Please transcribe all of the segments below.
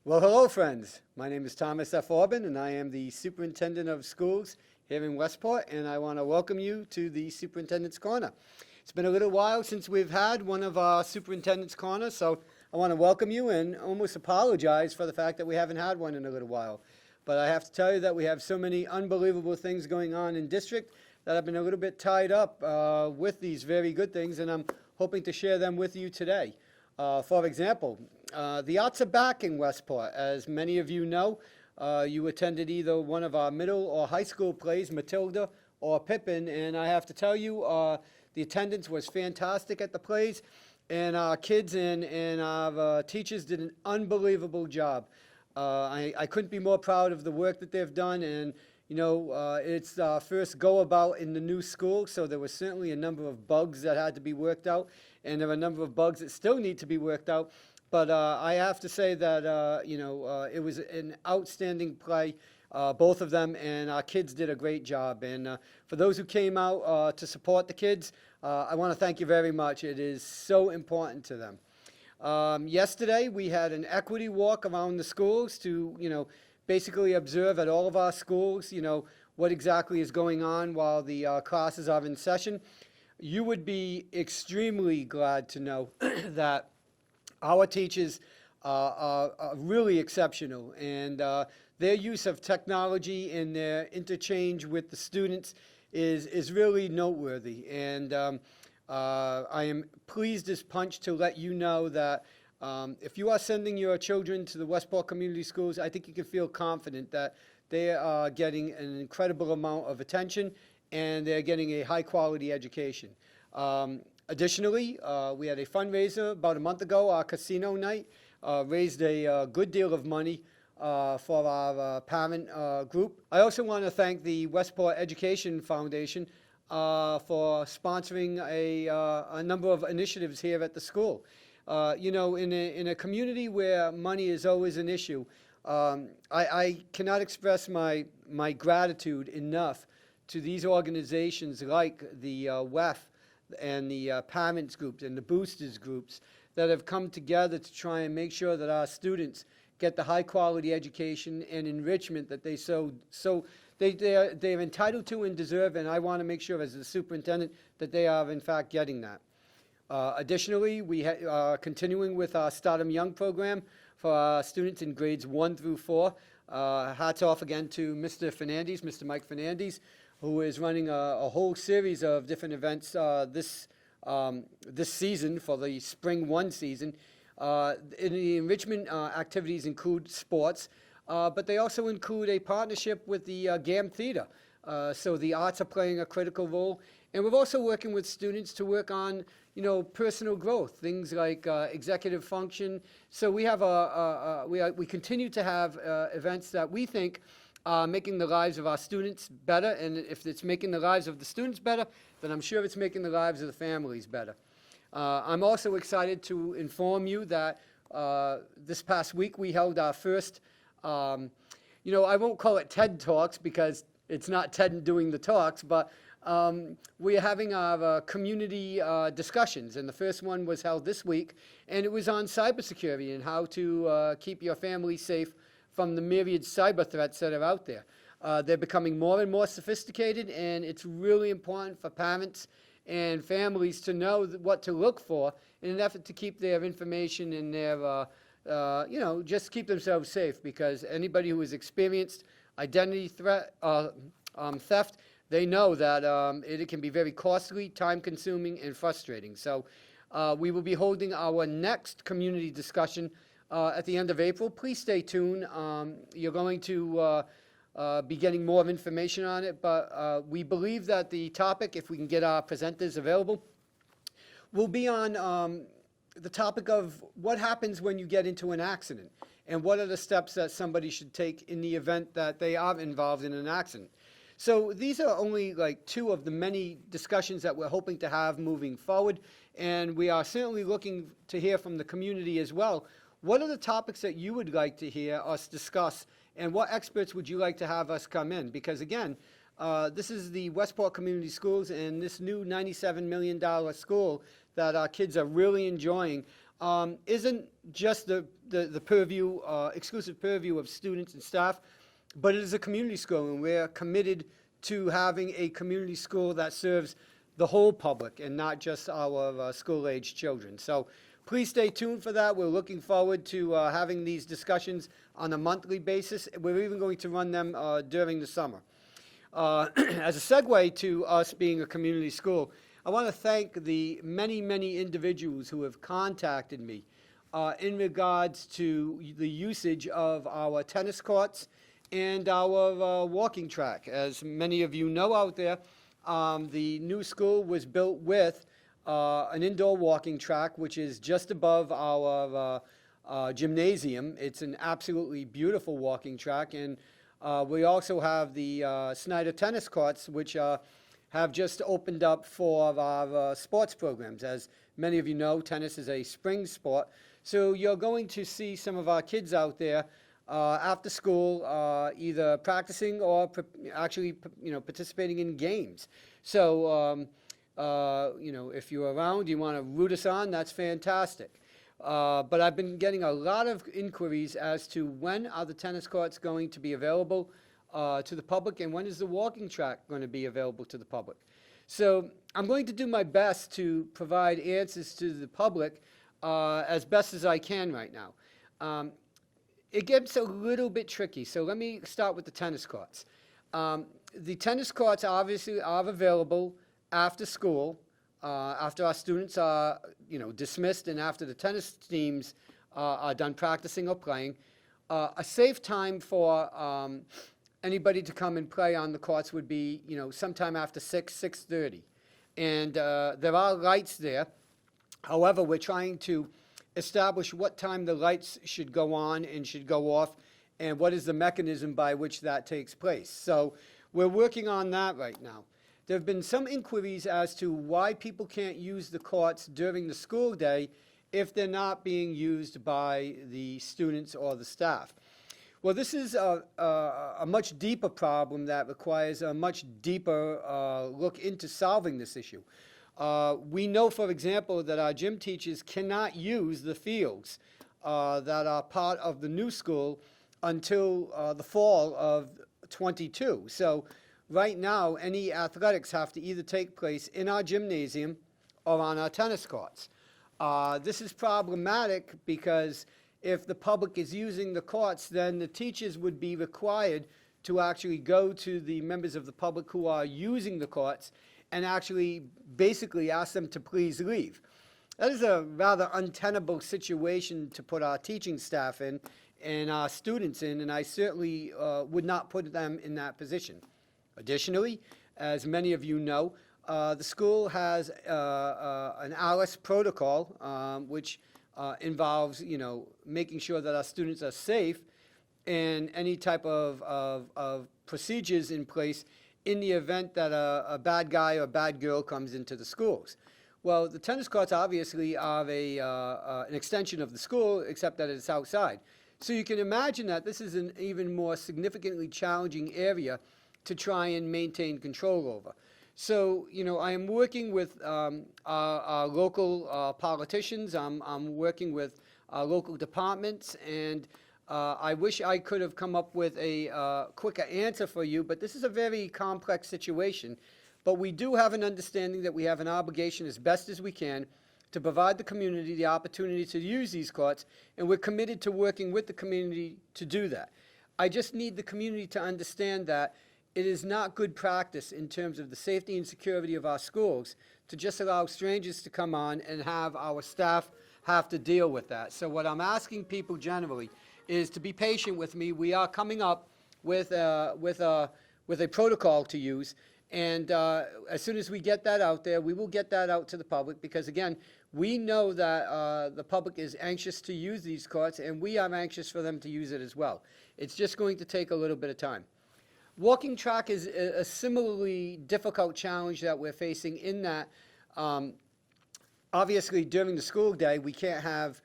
Well, hello, friends. My name is Thomas F. Orban, and I am the Superintendent of Schools here in Westport, and I want to welcome you to the Superintendent's Corner. It's been a little while since we've had one of our Superintendent's Corner, so I want to welcome you and almost apologize for the fact that we haven't had one in a little while. But I have to tell you that we have so many unbelievable things going on in district that I've been a little bit tied up with these very good things, and I'm hoping to share them with you today. For example, the arts are back in Westport. As many of you know, you attended either one of our middle or high school plays, Matilda or Pippin, and I have to tell you, the attendance was fantastic at the plays, and our kids and our teachers did an unbelievable job. I couldn't be more proud of the work that they've done, and it's our first go-about in the new school, so there was certainly a number of bugs that had to be worked out, and there are a number of bugs that still need to be worked out. But I have to say that, it was an outstanding play, both of them, and our kids did a great job. And for those who came out to support the kids, I want to thank you very much. It is so important to them. Yesterday, we had an equity walk around the schools to, basically observe at all of our schools, what exactly is going on while the classes are in session. You would be extremely glad to know that our teachers are really exceptional, and their use of technology and their interchange with the students is really noteworthy. And I am pleased as punch to let you know that if you are sending your children to the Westport Community Schools, I think you can feel confident that they are getting an incredible amount of attention and they're getting a high-quality education. Additionally, we had a fundraiser about a month ago, our casino night, raised a good deal of money for our parent group. I also want to thank the Westport Education Foundation for sponsoring a number of initiatives here at the school. In a community where money is always an issue, I cannot express my gratitude enough to these organizations like the WEF and the parents groups and the boosters groups that have come together to try and make sure that our students get the high quality education and enrichment that they're entitled to and deserve, and I want to make sure as the superintendent that they are in fact getting that. Additionally, we are continuing with our Start 'em Young program for our students in grades 1 through 4. Hats off again to Mr. Mike Fernandez, who is running a whole series of different events this season for the Spring 1 season. The enrichment activities include sports, but they also include a partnership with the GAM Theater. So the arts are playing a critical role. And we're also working with students to work on, personal growth, things like executive function. So we have we continue to have events that we think are making the lives of our students better. And if it's making the lives of the students better, then I'm sure it's making the lives of the families better. I'm also excited to inform you that this past week we held our first, I won't call it TED Talks because it's not TED doing the talks, but we're having our community discussions, and the first one was held this week, and it was on cybersecurity and how to keep your family safe from the myriad cyber threats that are out there. They're becoming more and more sophisticated, and it's really important for parents and families to know what to look for in an effort to keep their information and their, just keep themselves safe, because anybody who has experienced identity threat, theft, they know that it can be very costly, time-consuming, and frustrating. So we will be holding our next community discussion at the end of April. Please stay tuned. You're going to be getting more information on it, but we believe that the topic, if we can get our presenters available, will be on the topic of what happens when you get into an accident and what are the steps that somebody should take in the event that they are involved in an accident. So these are only like two of the many discussions that we're hoping to have moving forward, and we are certainly looking to hear from the community as well. What are the topics that you would like to hear us discuss, and what experts would you like to have us come in? Because again, this is the Westport Community Schools, and this new $97 million school that our kids are really enjoying. isn't just the purview, exclusive purview of students and staff, but it is a community school, and we're committed to having a community school that serves the whole public and not just our school-age children. So please stay tuned for that. We're looking forward to having these discussions on a monthly basis. We're even going to run them during the summer. As a segue to us being a community school, I want to thank the many, many individuals who have contacted me in regards to the usage of our tennis courts and our walking track. As many of you know out there, the new school was built with an indoor walking track, which is just above our gymnasium. It's an absolutely beautiful walking track, and we also have the Snyder tennis courts, which have just opened up for our sports programs. As many of you know, tennis is a spring sport, so you're going to see some of our kids out there after school, either practicing or actually, participating in games. So, if you're around, you want to root us on, that's fantastic. But I've been getting a lot of inquiries as to when are the tennis courts going to be available to the public, and when is the walking track going to be available to the public. So I'm going to do my best to provide answers to the public as best as I can right now. It gets a little bit tricky, so let me start with the tennis courts. The tennis courts obviously are available after school, after our students are, dismissed, and after the tennis teams are done practicing or playing. A safe time for anybody to come and play on the courts would be, sometime after 6:30. And there are lights there. However, we're trying to establish what time the lights should go on and should go off, and what is the mechanism by which that takes place. So we're working on that right now. There have been some inquiries as to why people can't use the courts during the school day if they're not being used by the students or the staff. Well, this is a much deeper problem that requires a much deeper look into solving this issue. We know, for example, that our gym teachers cannot use the fields that are part of the new school until the fall of '22. So right now, any athletics have to either take place in our gymnasium or on our tennis courts. This is problematic because if the public is using the courts, then the teachers would be required to actually go to the members of the public who are using the courts and actually basically ask them to please leave. That is a rather untenable situation to put our teaching staff in and our students in, and I certainly would not put them in that position. Additionally, as many of you know, the school has an Alice protocol, which involves, making sure that our students are safe, and any type of procedures in place in the event that a bad guy or bad girl comes into the schools. Well, the tennis courts obviously are an extension of the school, except that it's outside. So you can imagine that this is an even more significantly challenging area to try and maintain control over. So, I am working with our local politicians. I'm working with our local departments, and I wish I could have come up with a quicker answer for you, but this is a very complex situation. But we do have an understanding that we have an obligation as best as we can to provide the community the opportunity to use these courts, and we're committed to working with the community to do that. I just need the community to understand that it is not good practice in terms of the safety and security of our schools to just allow strangers to come on and have our staff have to deal with that. So what I'm asking people generally is to be patient with me. We are coming up with a protocol to use, and as soon as we get that out there, we will get that out to the public, because again, we know that the public is anxious to use these courts, and we are anxious for them to use it as well. It's just going to take a little bit of time. Walking track is a similarly difficult challenge that we're facing in that, obviously during the school day, we can't have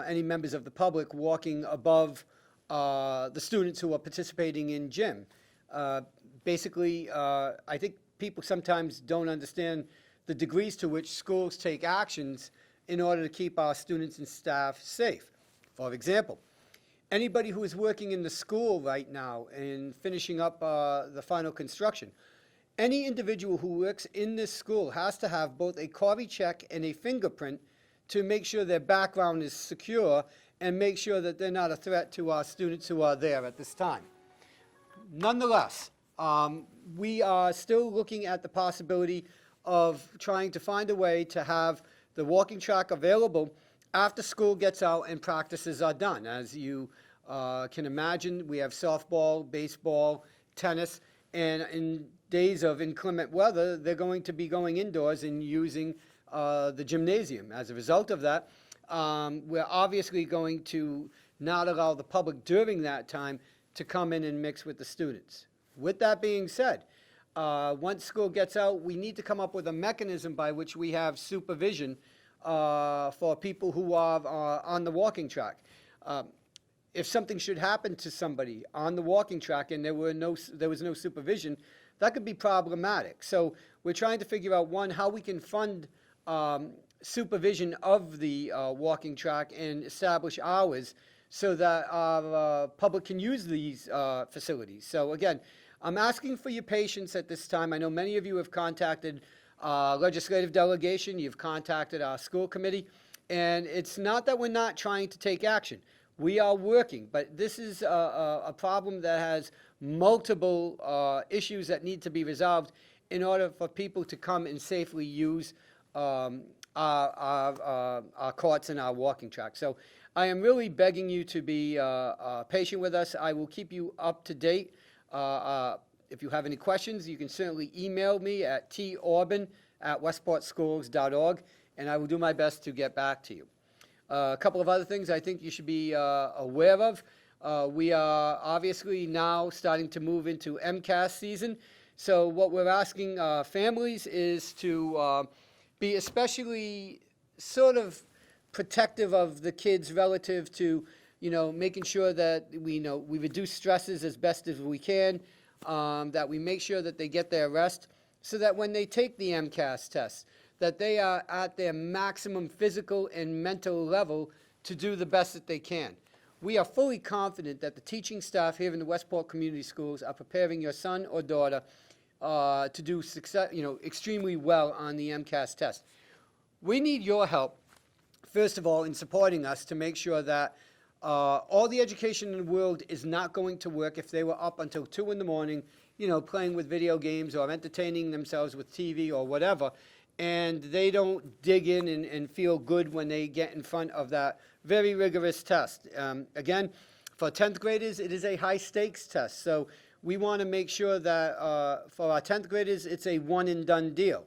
any members of the public walking above the students who are participating in gym. Basically, I think people sometimes don't understand the degrees to which schools take actions in order to keep our students and staff safe. For example, anybody who is working in the school right now and finishing up the final construction, any individual who works in this school has to have both a quality check and a fingerprint to make sure their background is secure and make sure that they're not a threat to our students who are there at this time. Nonetheless, we are still looking at the possibility of trying to find a way to have the walking track available after school gets out and practices are done. As you can imagine, we have softball, baseball, tennis, and in days of inclement weather, they're going to be going indoors and using the gymnasium. As a result of that, we're obviously going to not allow the public during that time to come in and mix with the students. With that being said, once school gets out, we need to come up with a mechanism by which we have supervision for people who are on the walking track. If something should happen to somebody on the walking track and there was no supervision, that could be problematic. So we're trying to figure out, one, how we can fund supervision of the walking track and establish hours so that our public can use these facilities. So again, I'm asking for your patience at this time. I know many of you have contacted legislative delegation, you've contacted our school committee, and it's not that we're not trying to take action. We are working, but this is a problem that has multiple issues that need to be resolved in order for people to come and safely use our courts and our walking track. So I am really begging you to be patient with us. I will keep you up to date. If you have any questions, you can certainly email me at torban@westportschools.org, and I will do my best to get back to you. A couple of other things I think you should be aware of. We are obviously now starting to move into MCAS season. So what we're asking families is to be especially sort of protective of the kids relative to, making sure that we reduce stresses as best as we can, that we make sure that they get their rest so that when they take the MCAS test, that they are at their maximum physical and mental level to do the best that they can. We are fully confident that the teaching staff here in the Westport Community Schools are preparing your son or daughter to do extremely well on the MCAS test. We need your help, first of all, in supporting us to make sure that all the education in the world is not going to work if they were up until 2 in the morning, playing with video games or entertaining themselves with TV or whatever, and they don't dig in and feel good when they get in front of that very rigorous test. Again, for 10th graders, it is a high-stakes test, so we want to make sure that for our 10th graders, it's a one-and-done deal.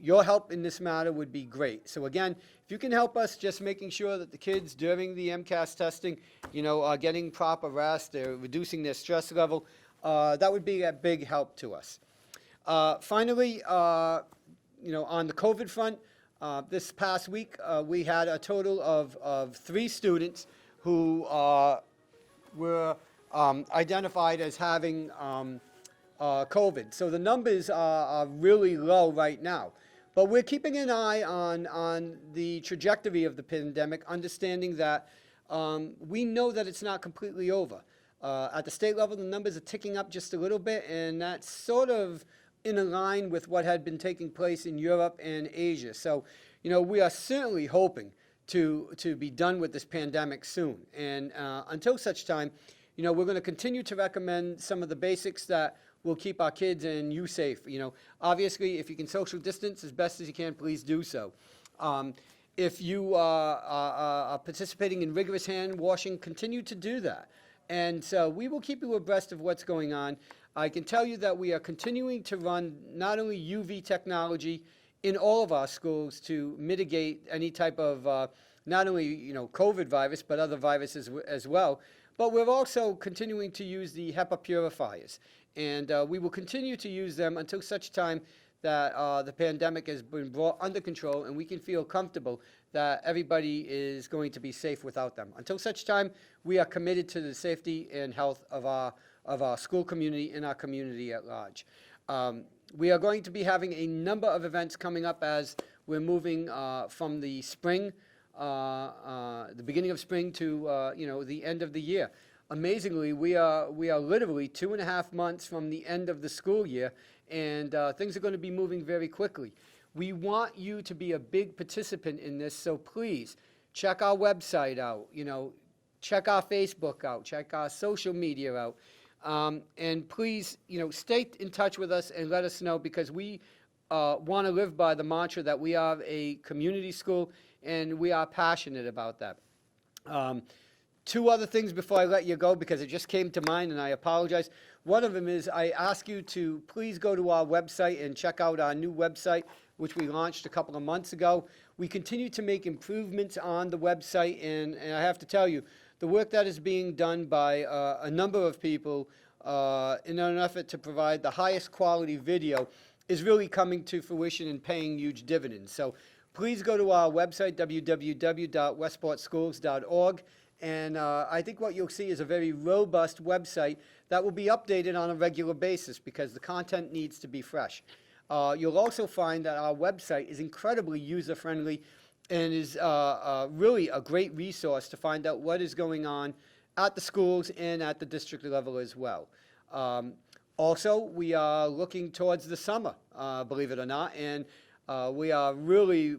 Your help in this matter would be great. So again, if you can help us just making sure that the kids during the MCAS testing, are getting proper rest, they're reducing their stress level, that would be a big help to us. Finally, on the COVID front, this past week, we had a total of 3 students who were identified as having COVID. So the numbers are really low right now. But we're keeping an eye on the trajectory of the pandemic, understanding that we know that it's not completely over. At the state level, the numbers are ticking up just a little bit, and that's sort of in line with what had been taking place in Europe and Asia. So, we are certainly hoping to be done with this pandemic soon. And until such time, we're going to continue to recommend some of the basics that will keep our kids and you safe. Obviously, if you can social distance as best as you can, please do so. If you are participating in rigorous hand washing, continue to do that. And so we will keep you abreast of what's going on. I can tell you that we are continuing to run not only UV technology in all of our schools to mitigate any type of not only COVID virus, but other viruses as well. But we're also continuing to use the HEPA purifiers. And we will continue to use them until such time that the pandemic has been brought under control and we can feel comfortable that everybody is going to be safe without them. Until such time, we are committed to the safety and health of our school community and our community at large. We are going to be having a number of events coming up as We're moving from the spring, the beginning of spring to the end of the year. Amazingly, we are literally 2.5 months from the end of the school year, and things are going to be moving very quickly. We want you to be a big participant in this, so please check our website out, check our Facebook out, check our social media out, and please, stay in touch with us and let us know, because we want to live by the mantra that we are a community school, and we are passionate about that. Two other things before I let you go, because it just came to mind, and I apologize. One of them is I ask you to please go to our website and check out our new website, which we launched a couple of months ago. We continue to make improvements on the website, and I have to tell you, the work that is being done by a number of people in an effort to provide the highest quality video is really coming to fruition and paying huge dividends. So please go to our website, www.westportschools.org. And I think what you'll see is a very robust website that will be updated on a regular basis, because the content needs to be fresh. You'll also find that our website is incredibly user-friendly and is really a great resource to find out what is going on at the schools and at the district level as well. Also, we are looking towards the summer, believe it or not, and we are really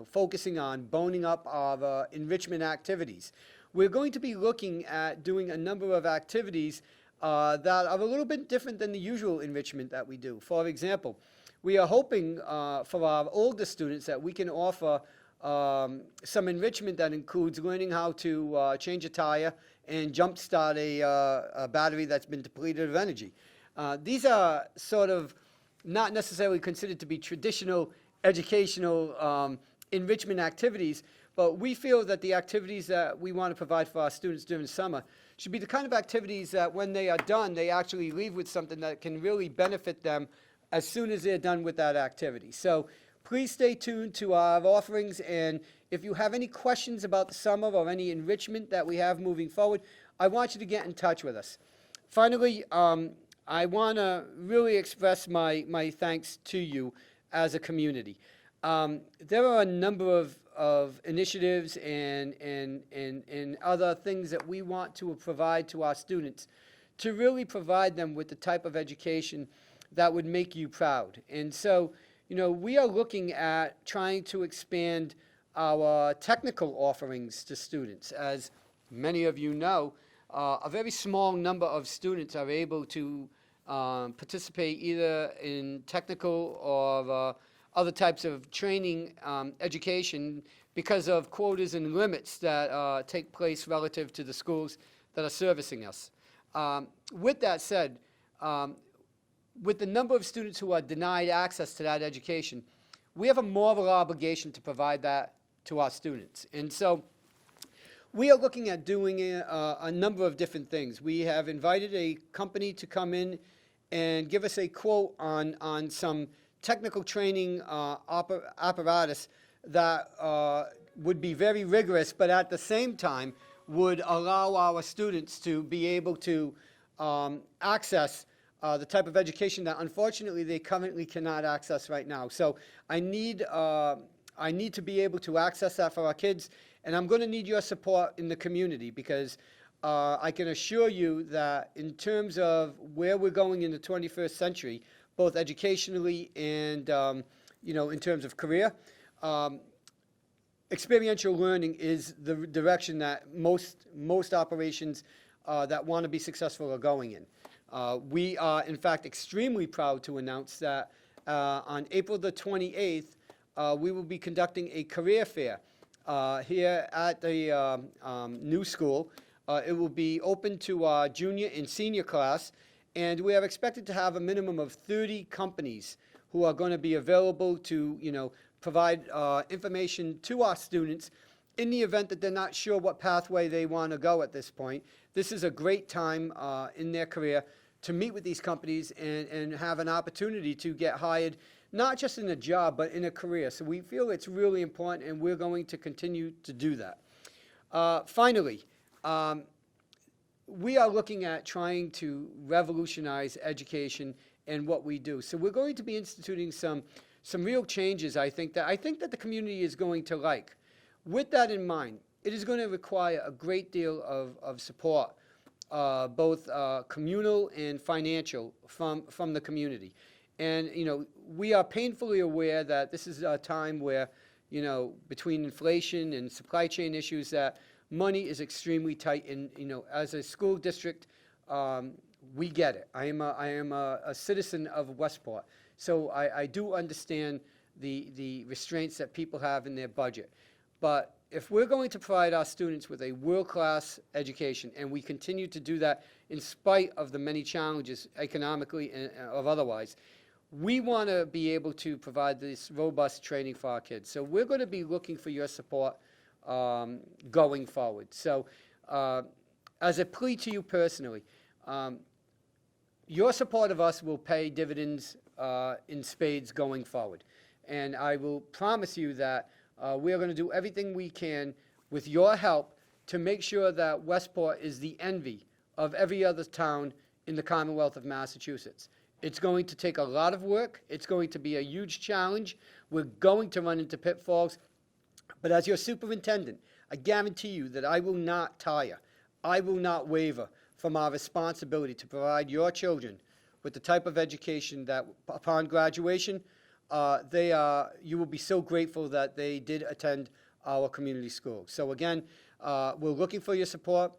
focusing on boning up our enrichment activities. We're going to be looking at doing a number of activities that are a little bit different than the usual enrichment that we do. For example, we are hoping for our older students that we can offer some enrichment that includes learning how to change a tire and jump-start a battery that's been depleted of energy. These are sort of not necessarily considered to be traditional educational enrichment activities, but we feel that the activities that we want to provide for our students during the summer should be the kind of activities that when they are done, they actually leave with something that can really benefit them as soon as they're done with that activity. So please stay tuned to our offerings, and if you have any questions about the summer or any enrichment that we have moving forward, I want you to get in touch with us. Finally, I want to really express my thanks to you as a community. There are a number of initiatives and other things that we want to provide to our students to really provide them with the type of education that would make you proud. And so, we are looking at trying to expand our technical offerings to students. As many of you know, a very small number of students are able to participate either in technical or other types of training education because of quotas and limits that take place relative to the schools that are servicing us. With that said, with the number of students who are denied access to that education, we have a moral obligation to provide that to our students. And so we are looking at doing a number of different things. We have invited a company to come in and give us a quote on some technical training apparatus that would be very rigorous, but at the same time would allow our students to be able to access the type of education that unfortunately they currently cannot access right now. So I need to be able to access that for our kids, and I'm going to need your support in the community, because I can assure you that in terms of where we're going in the 21st century, both educationally and in terms of career, experiential learning is the direction that most operations that want to be successful are going in. We are, in fact, extremely proud to announce that on April the 28th, we will be conducting a career fair here at the new school. It will be open to our junior and senior class, and we are expected to have a minimum of 30 companies who are going to be available to, provide information to our students in the event that they're not sure what pathway they want to go at this point. This is a great time in their career to meet with these companies and have an opportunity to get hired, not just in a job, but in a career. So we feel it's really important, and we're going to continue to do that. Finally, we are looking at trying to revolutionize education and what we do. So we're going to be instituting some some real changes I think that the community is going to like. With that in mind, it is going to require a great deal of support, both communal and financial from the community. And, we are painfully aware that this is a time where, between inflation and supply chain issues, that money is extremely tight. And, as a school district, we get it. I am a citizen of Westport. So I do understand the restraints that people have in their budget. But if we're going to provide our students with a world-class education, and we continue to do that in spite of the many challenges economically and of otherwise, we want to be able to provide this robust training for our kids. So we're going to be looking for your support going forward. So as a plea to you personally, your support of us will pay dividends in spades going forward. And I will promise you that we are going to do everything we can with your help to make sure that Westport is the envy of every other town in the Commonwealth of Massachusetts. It's going to take a lot of work. It's going to be a huge challenge. We're going to run into pitfalls. But as your superintendent, I guarantee you that I will not tire. I will not waver from our responsibility to provide your children with the type of education that upon graduation, you will be so grateful that they did attend our community school. So again, we're looking for your support.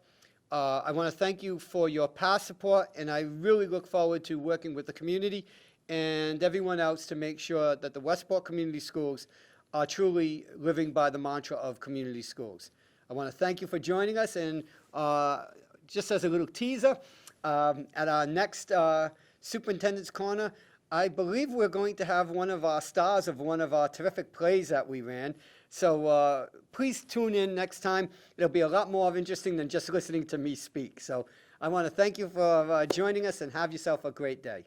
I want to thank you for your past support, and I really look forward to working with the community and everyone else to make sure that the Westport Community Schools are truly living by the mantra of community schools. I want to thank you for joining us, and just as a little teaser, at our next Superintendent's Corner, I believe we're going to have one of our stars of one of our terrific plays that we ran. So please tune in next time. It'll be a lot more interesting than just listening to me speak. So I want to thank you for joining us, and have yourself a great day.